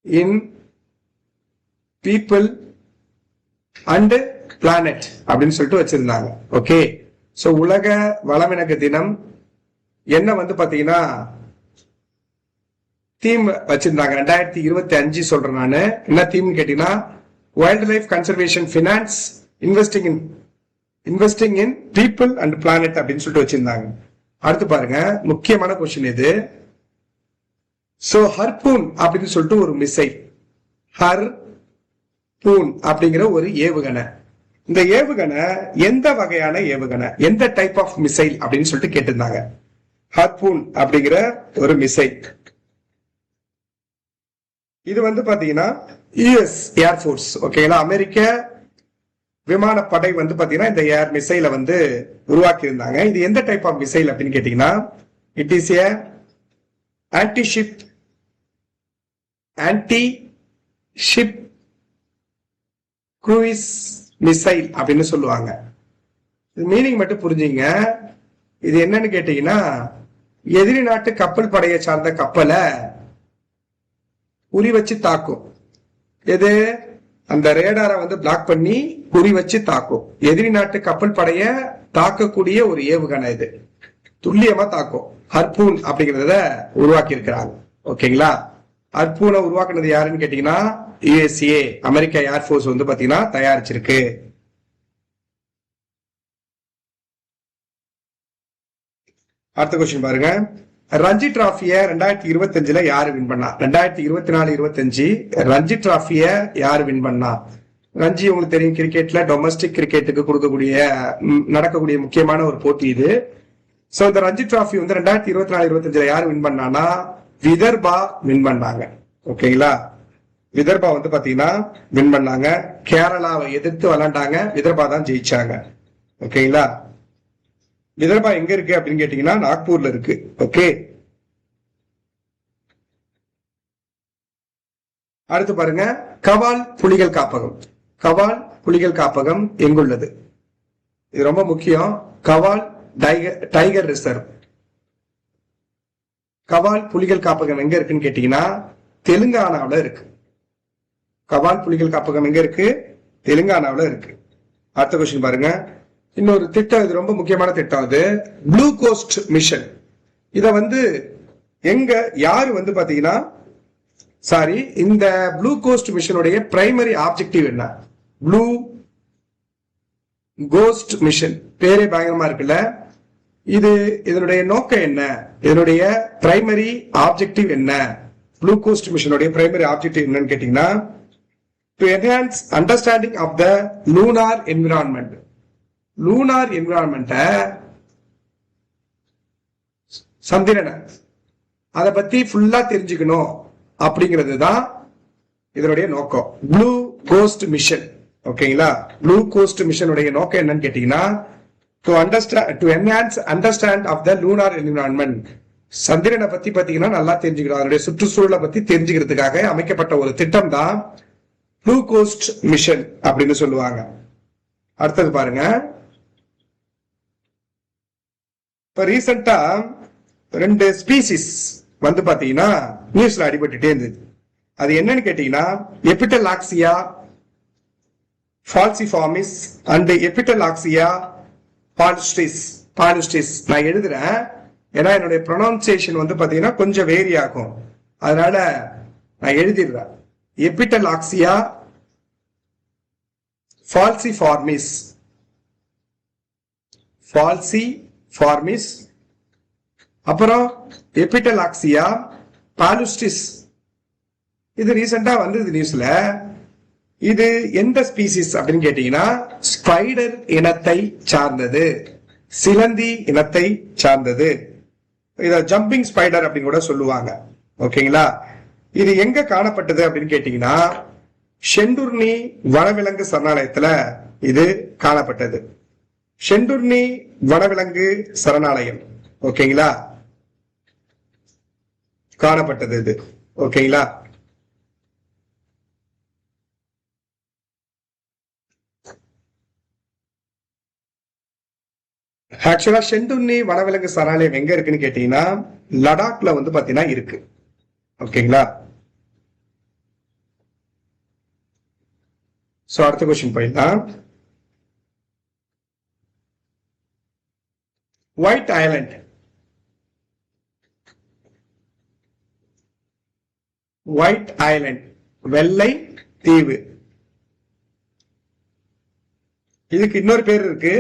in people and planet அப்படின்னு சொல்லிட்டு வச்சிருந்தாங்க. ஓகே, சோ உலக வனவிலங்கு தினம் என்ன வந்து பாத்தீங்கன்னா தீம் வச்சிருந்தாங்க 2025 சொல்றேன் நானு. என்ன தீம் கேட்டீங்கன்னா wild life conservation finance, investing in people and planet அப்படின்னு சொல்லிட்டு வச்சிருந்தாங்க. அடுத்து பாருங்க, முக்கியமான கொஸ்டின் இது. சோ ஹர்பூன் அப்படின்னு சொல்லிட்டு ஒரு மிசைல், ஹர்பூன் அப்படிங்கிற ஒரு ஏவுகணை. இந்த ஏவுகணை எந்த வகையான ஏவுகணை, எந்த டைப் ஆஃப் மிசைல் அப்படின்னு சொல்லிட்டு கேட்டிருந்தாங்க. ஹர்பூன் அப்படிங்கிற ஒரு மிசைல். இது வந்து பாத்தீங்கன்னா யுஎஸ் ஏர்போர்ஸ், ஓகேங்களா, அமெரிக்க விமானப்படை வந்து பாத்தீங்கன்னா இந்த ஏர் மிசைலை வந்து உருவாக்கி இருந்தாங்க. இது எந்த டைப் ஆஃப் மிசைல் அப்படின்னு கேட்டீங்கன்னா it is a anti ship cruise missile அப்படின்னு சொல்லுவாங்க. மீனிங் மட்டும் புரிஞ்சுங்க. இது என்னன்னு கேட்டீங்கன்னா எதிரி நாட்டு கப்பல் படையை சார்ந்த கப்பலை குறி வச்சு தாக்கும். எது, அந்த ரேடாரை வந்து பிளாக் பண்ணி குறி வச்சு தாக்கும். எதிரி நாட்டு கப்பல் படைய தாக்கக்கூடிய ஒரு ஏவுகணை இது. துல்லியமா தாக்கும். ஹர்பூன் அப்படிங்கறத உருவாக்கி இருக்கிறாங்க. ஓகேங்களா? ஹர்பூனை உருவாக்குனது யாருன்னு கேட்டீங்கன்னா யுஎஸ்ஏ, அமெரிக்கா ஏர்போர்ஸ் வந்து பாத்தீங்கன்னா தயாரிச்சிருக்கு. அடுத்த கொஸ்டின் பாருங்க. ரஞ்சி டிராபிய 2025 யாரு வின் பண்ணா? 2024-25 ரஞ்சி டிராபிய யாரு வின் பண்ணா? ரஞ்சி உங்களுக்கு தெரியும், கிரிக்கெட்ல டொமஸ்டிக் கிரிக்கெட்டுக்கு கொடுக்கக்கூடிய நடக்கக்கூடிய முக்கியமான ஒரு போட்டி இது. சோ இந்த ரஞ்சி டிராபி வந்து 2024-25 யாரு வின் பண்ணானா விதர்பா வின் பண்ணாங்க. ஓகேங்களா? விதர்பா வந்து பாத்தீங்கன்னா வின் பண்ணாங்க. கேரளாவை எதிர்த்து விளையாண்டாங்க, விதர்பா தான் ஜெயிச்சாங்க. ஓகேங்களா? விதர்பா எங்க இருக்கு அப்படின்னு கேட்டீங்கன்னா நாக்பூர்ல இருக்கு. ஓகே, அடுத்து பாருங்க. கவால் புலிகள் காப்பகம். கவால் புலிகள் காப்பகம் எங்குள்ளது? இது ரொம்ப முக்கியம். கவால் டைகர் ரிசர்வ். கவால் புலிகள் காப்பகம் எங்க இருக்குன்னு கேட்டீங்கன்னா தெலுங்கானாவில இருக்கு. கவால் புலிகள் காப்பகம் எங்க இருக்கு? தெலுங்கானாவில இருக்கு. அடுத்த கொஸ்டின் பாருங்க. இன்னொரு திட்டம், இது ரொம்ப முக்கியமான திட்டம். இது ப்ளூ கோஸ்ட் மிஷன். இத வந்து எங்க யாரு வந்து பாத்தீங்கன்னா இந்த ப்ளூ கோஸ்ட் மிஷனுடைய பிரைமரி ஆப்ஜெக்டிவ் என்ன? ப்ளூ கோஸ்ட் மிஷன் பேரே பயங்கரமா இருக்குல்ல. இதனுடைய நோக்கம் என்ன? இதனுடைய பிரைமரி ஆப்ஜெக்டிவ் என்ன? ப்ளூ கோஸ்ட் மிஷனுடைய பிரைமரி ஆப்ஜெக்டிவ் என்னன்னு கேட்டீங்கன்னா to enhance understanding of the lunar environment. Lunar environment, சந்திரனை அதை பத்தி ஃபுல்லா தெரிஞ்சுக்கணும் அப்படிங்கிறது தான் இதனுடைய நோக்கம். Blue Ghost mission. ஓகேங்களா? ப்ளூ கோஸ்ட் மிஷனுடைய நோக்கம் என்னன்னு கேட்டீங்கன்னா to enhance understand of the lunar environment. சந்திரனை பத்தி பாத்தீங்கன்னா நல்லா தெரிஞ்சுக்கணும், அதனுடைய சுற்றுச்சூழலை பத்தி தெரிஞ்சுக்கிறதுக்காக அமைக்கப்பட்ட ஒரு திட்டம் தான் ப்ளூ கோஸ்ட் மிஷன் அப்படின்னு சொல்லுவாங்க. அடுத்தது பாருங்க. இப்ப ரீசெண்டா 2 ஸ்பீசிஸ் வந்து பாத்தீங்கன்னா நியூஸ்ல அடிபட்டுட்டே இருந்தது. அது என்னன்னு கேட்டீங்கன்னா எபிட்டலாக்சியா ஃபால்சிஃபார்மிஸ் அண்ட் எபிட்டலாக்சியா பாலுஸ்டிஸ். நான் எழுதுறேன், ஏன்னா என்னுடைய ப்ரொனவுன்சியேஷன் வந்து பாத்தீங்கன்னா கொஞ்சம் வேரி ஆகும், அதனால நான் எழுதிடுறேன். எபிட்டலாக்சியா ஃபால்சிஃபார்மிஸ், அப்புறம் எபிட்டலாக்சியா பாலுஸ்டிஸ். இது ரீசெண்டா வந்தது நியூஸ்ல. இது எந்த ஸ்பீசிஸ் அப்படின்னு கேட்டீங்கன்னா ஸ்பைடர் இனத்தை சார்ந்தது, சிலந்தி இனத்தை சார்ந்தது. இத ஜம்பிங் ஸ்பைடர் அப்படின்னு கூட சொல்லுவாங்க. ஓகேங்களா? இது எங்க காணப்பட்டது அப்படின்னு கேட்டீங்கன்னா ஷெண்டுர்னி வனவிலங்கு சரணாலயத்துல இது காணப்பட்டது. ஷெண்டுர்னி வனவிலங்கு சரணாலயம். ஓகேங்களா? காணப்பட்டது இது. ஓகேங்களா? ஆக்சுவலா ஷெண்டுர்னி வனவிலங்கு சரணாலயம் எங்க இருக்குன்னு கேட்டீங்கன்னா லடாக்ல வந்து பாத்தீங்கன்னா இருக்கு. ஓகேங்களா? சோ அடுத்த கொஸ்டின் போயிடலாம். White Island. ஒயிட் ஐலண்ட், வெள்ளை தீவு. இதுக்கு இன்னொரு பேர் இருக்கு,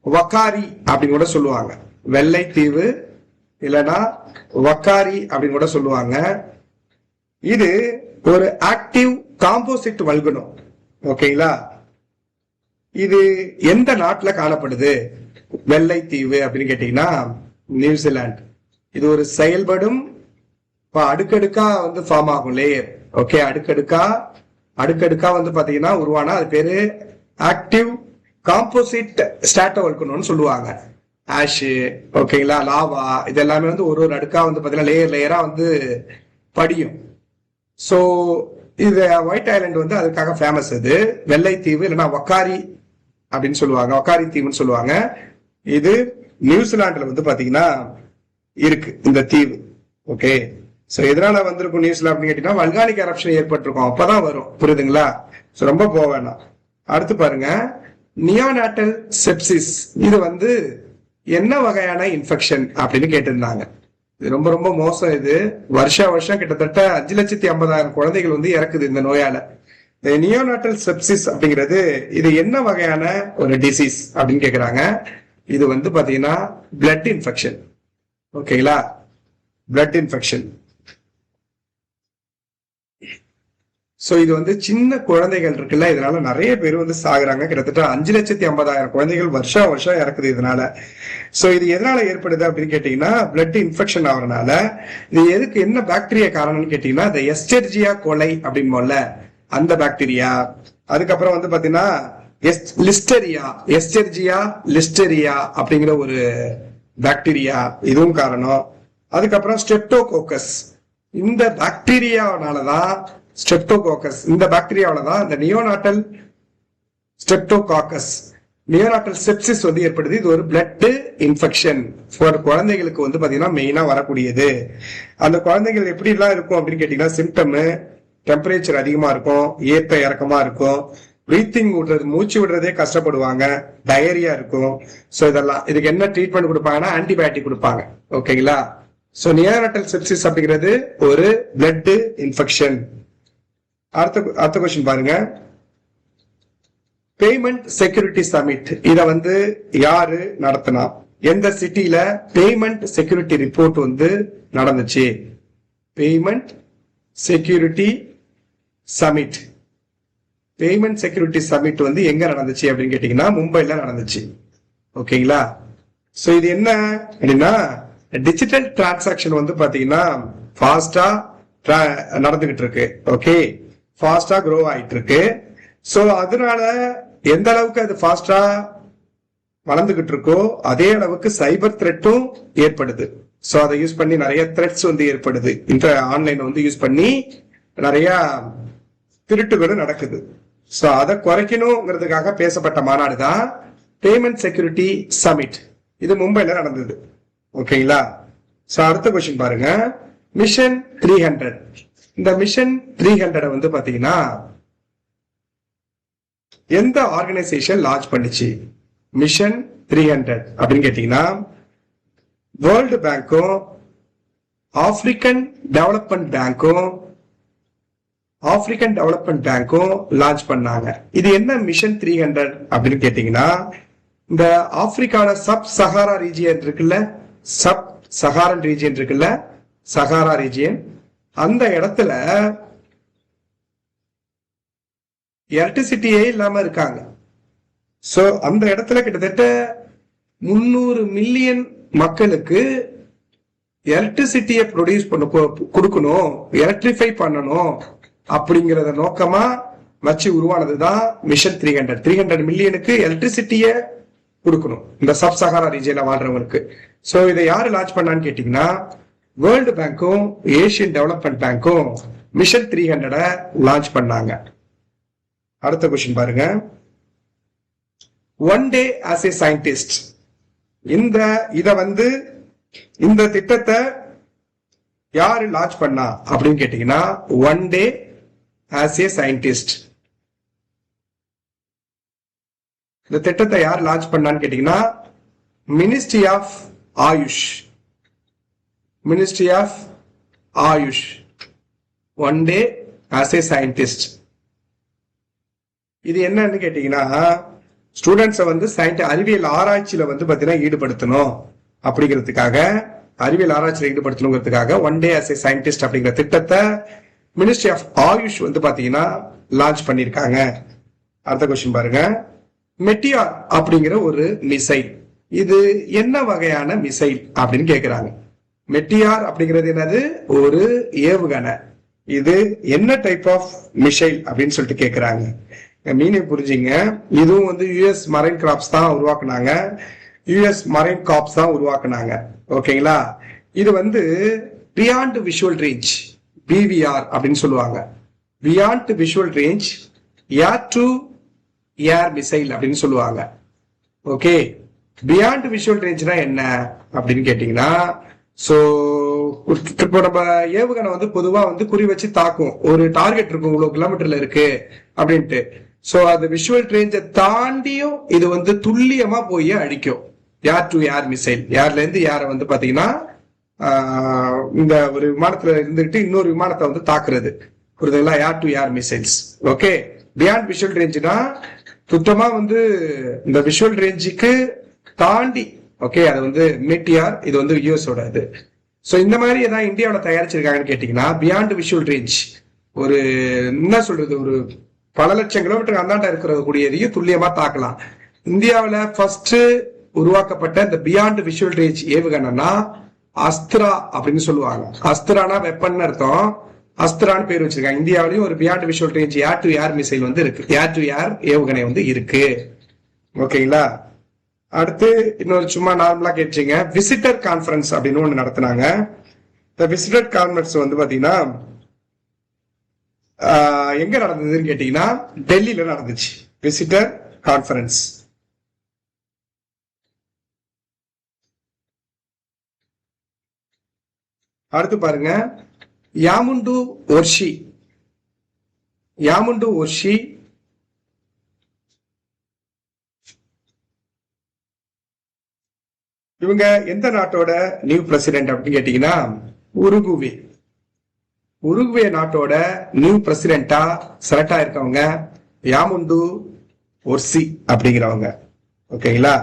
வக்காரி அப்படின்னு கூட சொல்லுவாங்க. வெள்ளை தீவு இல்லனா வக்காரி அப்படின்னு கூட சொல்லுவாங்க. இது ஒரு ஆக்டிவ் காம்போசிட் வல்கனோ. ஓகேங்களா? இது எந்த நாட்டுல காணப்படுது வெள்ளை தீவு அப்படின்னு கேட்டீங்கன்னா நியூசிலாந்து. இது ஒரு செயல்படும் அடுக்கடுக்கா வந்து ஃபார்ம் ஆகும் லேயர். ஓகே, அடுக்கடுக்கா வந்து பாத்தீங்கன்னா உருவானா அது பேரு ஆக்டிவ் காம்போசிட் ஸ்ட்ராட்டோவல்கனோன்னு சொல்லுவாங்க. ஆஷ், ஓகேங்களா, லாவா, இது எல்லாமே வந்து ஒரு அடுக்கா வந்து பாத்தீங்கன்னா லேயரா வந்து படியும். சோ இது ஒயிட் ஐலண்ட் வந்து அதுக்காக ஃபேமஸ். இது வெள்ளை தீவு இல்லைன்னா வக்காரி அப்படின்னு சொல்லுவாங்க, வக்காரி தீவுன்னு சொல்லுவாங்க. இது நியூசிலாந்துல வந்து பாத்தீங்கன்னா இருக்கு இந்த தீவு. ஓகே, சோ எதனால வந்திருக்கும் நியூஸ்ல அப்படின்னு கேட்டீங்கன்னா வல்கானிக் எரப்ஷன் ஏற்பட்டிருக்கும், அப்பதான் வரும். புரியுதுங்களா? சோ ரொம்ப போக வேணாம். அடுத்து பாருங்க, நியோநாட்டல் செப்சிஸ். இது வந்து என்ன வகையான இன்ஃபெக்ஷன் அப்படின்னு கேட்டிருந்தாங்க. இது ரொம்ப ரொம்ப மோசம். இது வருஷம் கிட்டத்தட்ட 5,50,000 குழந்தைகள் வந்து இறக்குது இந்த நோயால. நியோநாட்டல் செப்சிஸ் அப்படிங்கிறது இது என்ன வகையான ஒரு டிசீஸ் அப்படின்னு கேக்குறாங்க. இது வந்து பாத்தீங்கன்னா பிளட் இன்ஃபெக்ஷன். ஓகேங்களா, பிளட் இன்ஃபெக்ஷன். சோ இது வந்து சின்ன குழந்தைகள் இருக்குல்ல, இதனால நிறைய பேர் வந்து சாகுறாங்க. கிட்டத்தட்ட 5,50,000 குழந்தைகள் வருஷம் இறக்குது இதனால. சோ இது எதனால ஏற்படுது அப்படின்னு கேட்டீங்கன்னா பிளட் இன்ஃபெக்ஷன் ஆகுறதுனால. இது எதுக்கு, என்ன பாக்டீரியா காரணம்னு கேட்டீங்கன்னா இந்த எஸ்டெர்ஜியா கோலை அப்படின்போல அந்த பாக்டீரியா. அதுக்கப்புறம் வந்து பாத்தீங்கன்னா எஸ்டெர்ஜியா லிஸ்டெரியா அப்படிங்கிற ஒரு பாக்டீரியா, இதுவும் காரணம். அதுக்கப்புறம் ஸ்ட்ரெப்டோகோக்கஸ், இந்த பாக்டீரியாவாலதான் இந்த பாக்டீரியாவாலதான் இந்த நியோநாட்டல் ஸ்ட்ரெப்டோகாக்கஸ் நியோநாட்டல் செப்சிஸ் வந்து ஏற்படுது. இது ஒரு பிளட் இன்ஃபெக்ஷன் ஃபார் குழந்தைகளுக்கு வந்து பாத்தீங்கன்னா மெயினா வரக்கூடியது. அந்த குழந்தைகள் எப்படி எல்லாம் இருக்கும் அப்படின்னு கேட்டீங்கன்னா சிம்டம் டெம்பரேச்சர் அதிகமா இருக்கும், ஏத்த இறக்கமா இருக்கும், பிரீத்திங் விடுறது மூச்சு விடுறதே கஷ்டப்படுவாங்க, டயரியா இருக்கும். சோ இதெல்லாம் இதுக்கு என்ன ட்ரீட்மெண்ட் கொடுப்பாங்கன்னா ஆன்டிபயோட்டிக் கொடுப்பாங்க. ஓகேங்களா. சோ நியோநாட்டல் செப்சிஸ் அப்படிங்கிறது ஒரு பிளட் இன்ஃபெக்ஷன். அடுத்த கொஸ்டின் பாருங்க. பேமெண்ட் செக்யூரிட்டி சமிட் இத வந்து யாரு நடத்தினா, எந்த சிட்டில பேமெண்ட் செக்யூரிட்டி ரிப்போர்ட் வந்து நடந்துச்சு? Payment security summit payment security summit வந்து எங்க நடந்துச்சு அப்படின்னு கேட்டீங்கன்னா மும்பைல நடந்துச்சு. ஓகேங்களா. சோ இது என்ன அப்படின்னா டிஜிட்டல் டிரான்சாக்சன் வந்து பாத்தீங்கன்னா ஃபாஸ்டா நடந்துகிட்டு இருக்கு. ஓகே, ஃபாஸ்டா க்ரோ ஆயிட்டு இருக்கு. சோ அதனால எந்த அளவுக்கு அது ஃபாஸ்டா வளர்ந்துகிட்டு இருக்கோ அதே அளவுக்கு சைபர் த்ரெட்டும் ஏற்படுது. சோ அதை யூஸ் பண்ணி நிறைய த்ரெட்ஸ் வந்து ஏற்படுது. இந்த ஆன்லைன் வந்து யூஸ் பண்ணி நிறைய திருட்டுகளும் நடக்குது. சோ அதை குறைக்கணுங்கிறதுக்காக பேசப்பட்ட மாநாடு தான் பேமெண்ட் செக்யூரிட்டி சமிட். இது மும்பைல நடந்தது. ஓகேங்களா. சோ அடுத்த கொஸ்டின் பாருங்க. மிஷன் 300. இந்த மிஷன் 300 வந்து பாத்தீங்கன்னா எந்த ஆர்கனைசேஷன் லான்ச் பண்ணுச்சு? மிஷன் 300 அப்படின்னு கேட்டீங்கன்னா வேர்ல்டு பேங்க்கும் ஆப்பிரிக்கன் டெவலப்மெண்ட் பேங்க்கும் லான்ச் பண்ணாங்க. இது என்ன மிஷன் 300 அப்படின்னு கேட்டீங்கன்னா இந்த ஆப்பிரிக்கால சப் சஹாரா ரீஜியன் இருக்குல்ல, சஹாரா ரீஜியன், அந்த இடத்துல எலக்ட்ரிசிட்டியே இல்லாம இருக்காங்க. சோ அந்த இடத்துல கிட்டத்தட்ட 300 மில்லியன் மக்களுக்கு எலக்ட்ரிசிட்டியை ப்ரொடியூஸ் பண்ண கொடுக்கணும், எலக்ட்ரிஃபை பண்ணணும் அப்படிங்கறத நோக்கமா வச்சு உருவானதுதான் மிஷன் 300. 300 மில்லியனுக்கு எலக்ட்ரிசிட்டிய கொடுக்கணும் இந்த சப் சஹாரா ரீஜியன்ல வாழ்றவங்களுக்கு. சோ இதை யாரு லான்ச் பண்ணான்னு கேட்டீங்கன்னா வேர்ல்டு பேங்க்கும் ஏசியன் டெவலப்மெண்ட் பேங்க்கும் மிஷன் 300 லான்ச் பண்ணாங்க. அடுத்த கொஸ்டின் பாருங்க. One day as a scientist, இந்த திட்டத்தை யாரு லான்ச் பண்ணா அப்படின்னு கேட்டீங்கன்னா one day as a scientist. இந்த திட்டத்தை யார் லான்ச் பண்ணான்னு கேட்டீங்கன்னா ministry of AYUSH. One day as a scientist. இது என்னன்னு கேட்டீங்கன்னா ஸ்டூடெண்ட்ஸை வந்து அறிவியல் ஆராய்ச்சியில வந்து பாத்தீங்கன்னா ஈடுபடுத்தணும் அப்படிங்கிறதுக்காக, one day as a scientist அப்படிங்கிற திட்டத்தை மினிஸ்ட்ரி ஆஃப் ஆயுஷ் வந்து பாத்தீங்கன்னா லான்ச் பண்ணிருக்காங்க. அடுத்த கொஸ்டின் பாருங்க. மெட்டியார் அப்படிங்கிற ஒரு மிசைல், இது என்ன வகையான மிசைல் அப்படின்னு கேக்குறாங்க. மெட்டியார் அப்படிங்கிறது என்னது? ஒரு ஏவுகணை. இது என்ன டைப் ஆஃப் மிசைல் அப்படின்னு சொல்லிட்டு கேக்குறாங்க. மீனிங் புரிஞ்சுங்க. இதுவும் வந்து யுஎஸ் மரைன் கிராப்ஸ் தான் உருவாக்குனாங்க. ஓகேங்களா. இது வந்து பியாண்ட் விஷுவல் ரேஞ்ச், பிவிஆர் அப்படின்னு சொல்லுவாங்க. Beyond visual range air to air missile அப்படின்னு சொல்லுவாங்க. ஓகே, பியாண்ட் விஷுவல் ரேஞ்ச்னா என்ன அப்படின்னு கேட்டீங்கன்னா சோ இப்போ நம்ம ஏவுகணை வந்து பொதுவா வந்து குறி வச்சு தாக்கும், ஒரு டார்கெட் இருக்கும், இவ்வளவு கிலோமீட்டர்ல இருக்கு அப்படின்ட்டு. சோ அது விஷுவல் ரேஞ்சை தாண்டியும் இது வந்து துல்லியமா போய் அடிக்கும். ஏர் டு ஏர் மிசைல், ஏர்ல இருந்து ஏரை வந்து பாத்தீங்கன்னா இந்த ஒரு விமானத்துல இருந்துகிட்டு இன்னொரு விமானத்தை வந்து தாக்குறது, புரியுதுங்களா? Air to air missiles. Okay, beyond visual ரேஞ்சுனா சுத்தமா வந்து இந்த விஷுவல் ரேஞ்சுக்கு தாண்டி, ஓகே, அது வந்து மெட்டியார், இது வந்து யூஎஸோட இது. ஸோ இந்த மாதிரி ஏதாவது இந்தியாவில் தயாரிச்சிருக்காங்கன்னு கேட்டீங்கன்னா, பியாண்ட் விஷுவல் ரேஞ்ச் ஒரு என்ன சொல்றது, ஒரு பல லட்சம் கிலோமீட்டர் அந்தாண்ட இருக்கக்கூடியதையும் துல்லியமா தாக்கலாம். இந்தியாவில் ஃபர்ஸ்ட் உருவாக்கப்பட்ட இந்த பியாண்ட் விஷுவல் ரேஞ்ச் ஏவுகணைனா அஸ்திரா அப்படின்னு சொல்லுவாங்க. அஸ்திரானா வெப்பன் அர்த்தம், அஸ்திரான்னு பேர் வச்சிருக்காங்க. இந்தியாவிலையும் ஒரு beyond visual range air to air missile வந்து இருக்கு, ஏர் டு ஏர் ஏவுகணை வந்து இருக்கு. ஓகேங்களா? அடுத்து இன்னொரு சும்மா நார்மலா கேட்டீங்க, விசிட்டர் கான்ஃபரன்ஸ் அப்படின்னு ஒண்ணு நடத்தினாங்க. இந்த விசிட்டர் கான்ஃபரன்ஸ் வந்து பாத்தீங்கன்னா எங்க நடந்ததுன்னு கேட்டீங்கன்னா டெல்லியில நடந்துச்சு விசிட்டர் கான்ஃபரன்ஸ். அடுத்து பாருங்க, யாமுண்டு ஒர்ஷி. யாமுண்டு ஒர்ஷி இவங்க எந்த நாட்டோட நியூ பிரசிடென்ட் அப்படின்னு கேட்டீங்கன்னா உருகுவே. உருகுவே நாட்டோட நியூ பிரசிடென்டா செலக்ட் ஆயிருக்கவங்க யாமுண்டு ஒர்சி அப்படிங்கிறவங்க. ஓகேங்களா?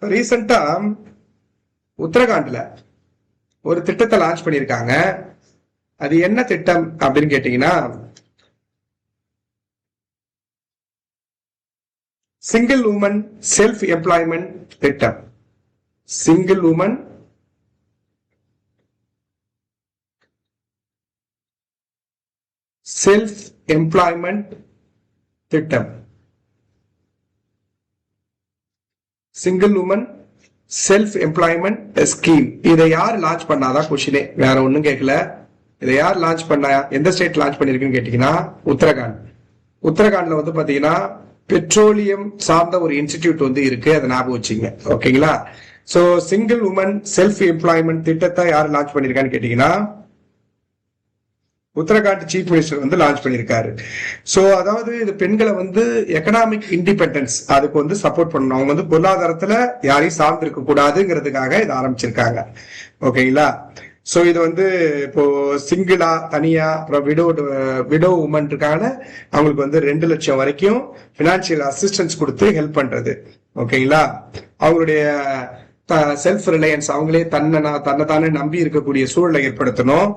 ரீசெண்டா உத்தரகாண்ட்ல ஒரு திட்டத்தை லான்ச் பண்ணிருக்காங்க. அது என்ன திட்டம் அப்படின்னு கேட்டீங்கன்னா சிங்கிள் உமன் செல்ஃப் எம்ப்ளாய்மெண்ட் திட்டம். சிங்கிள் உமன் செல்ஃப் எம்ப்ளாய்மெண்ட் திட்டம். Single woman self employment scheme. இதை யார் லான்ச் பண்ணாதான் கொஸ்டினே, வேற ஒண்ணும் கேட்கல. இதை யார் லான்ச் பண்ணா, எந்த ஸ்டேட் லான்ச் பண்ணிருக்குன்னு கேட்டீங்கன்னா உத்தரகாண்ட். உத்தரகாண்ட்ல வந்து பாத்தீங்கன்னா பெட்ரோலியம் சார்ந்த ஒரு இன்ஸ்டிடியூட் வந்து இருக்கு, அதை ஞாபகம் வச்சுங்க. ஓகேங்களா? So single woman self employment திட்டத்தை யார் லான்ச் பண்ணிருக்கான்னு கேட்டீங்கன்னா உத்தரகாண்ட் சீஃப் மினிஸ்டர் வந்து லான்ச் பண்ணிருக்காரு. சோ அதாவது இது பெண்களை வந்து எக்கனாமிக் இண்டிபெண்டன்ஸ் அதுக்கு வந்து சப்போர்ட் பண்ணணும். அவங்க வந்து பொருளாதாரத்துல யாரையும் சார்ந்து இருக்க கூடாதுங்கிறதுக்காக இதை ஆரம்பிச்சிருக்காங்க. ஓகேங்களா? சோ இது வந்து இப்போ சிங்கிளா தனியா அப்புறம் விடோ உமன் இருக்காங்க, அவங்களுக்கு வந்து 2 லட்சம் வரைக்கும் பினான்சியல் அசிஸ்டன்ஸ் கொடுத்து ஹெல்ப் பண்றது. ஓகேங்களா? அவங்களுடைய செல்ஃப் ரிலையன்ஸ், அவங்களே தன்னைத்தானே நம்பி இருக்கக்கூடிய சூழலை ஏற்படுத்தணும்.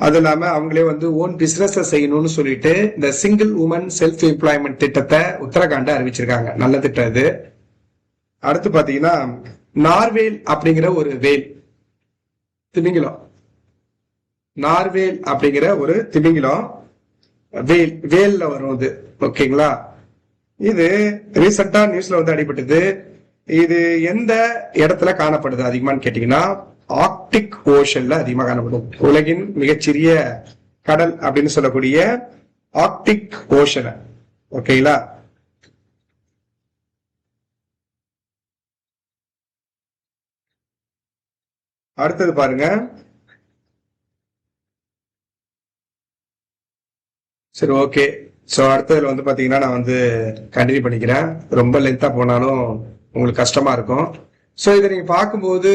அது இல்லாம அவங்களே வந்து ஓன் பிசினஸ் செய்யணும்னு சொல்லிட்டு இந்த சிங்கிள் உமன் செல்ஃப் எம்ப்ளாய்மெண்ட் திட்டத்தை உத்தரகாண்ட அறிவிச்சிருக்காங்க. நல்ல திட்டம் இது. அடுத்து பாத்தீங்கன்னா நார்வேல் அப்படிங்கிற ஒரு வேல் திமிங்கிலம். நார்வேல் அப்படிங்கிற ஒரு திமிங்கிலம் வேல்ல வரும் இது. ஓகேங்களா? இது ரீசெண்டா நியூஸ்ல வந்து அடிபட்டது. இது எந்த இடத்துல காணப்படுது அதிகமான்னு கேட்டீங்கன்னா ஆர்க்டிக் ஓஷன்ல அதிகமா காணப்படும். உலகின் மிகச்சிறிய கடல் அப்படின்னு சொல்லக்கூடிய ஆர்க்டிக் ஓஷன். ஓகேங்களா? அடுத்தது பாருங்க, சரி ஓகே. ஸோ அடுத்ததுல வந்து பாத்தீங்கன்னா நான் வந்து கண்டினியூ பண்ணிக்கிறேன். ரொம்ப லென்த்தா போனாலும் உங்களுக்கு கஷ்டமா இருக்கும். ஸோ இதை நீங்க பார்க்கும்போது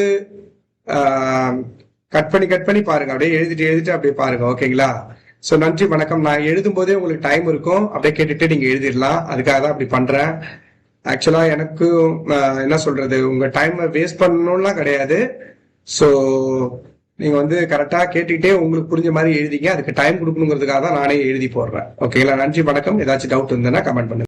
கட் பண்ணி பாருங்க. அப்படியே எழுதிட்டு அப்படியே பாருங்க. ஓகேங்களா? ஸோ நன்றி, வணக்கம். நான் எழுதும் போதே உங்களுக்கு டைம் இருக்கும், அப்படியே கேட்டுட்டு நீங்க எழுதிடலாம். அதுக்காக தான் அப்படி பண்றேன். ஆக்சுவலா எனக்கு என்ன சொல்றது, உங்க டைம் வேஸ்ட் பண்ணணும்லாம் கிடையாது. ஸோ நீங்க வந்து கரெக்டா கேட்டுக்கிட்டே உங்களுக்கு புரிஞ்ச மாதிரி எழுதிங்க. அதுக்கு டைம் கொடுக்கணுங்கிறதுக்காக தான் நானே எழுதி போடுறேன். ஓகேங்களா? நன்றி, வணக்கம். ஏதாச்சும் டவுட் இருந்ததுன்னா கமெண்ட் பண்ணுங்க.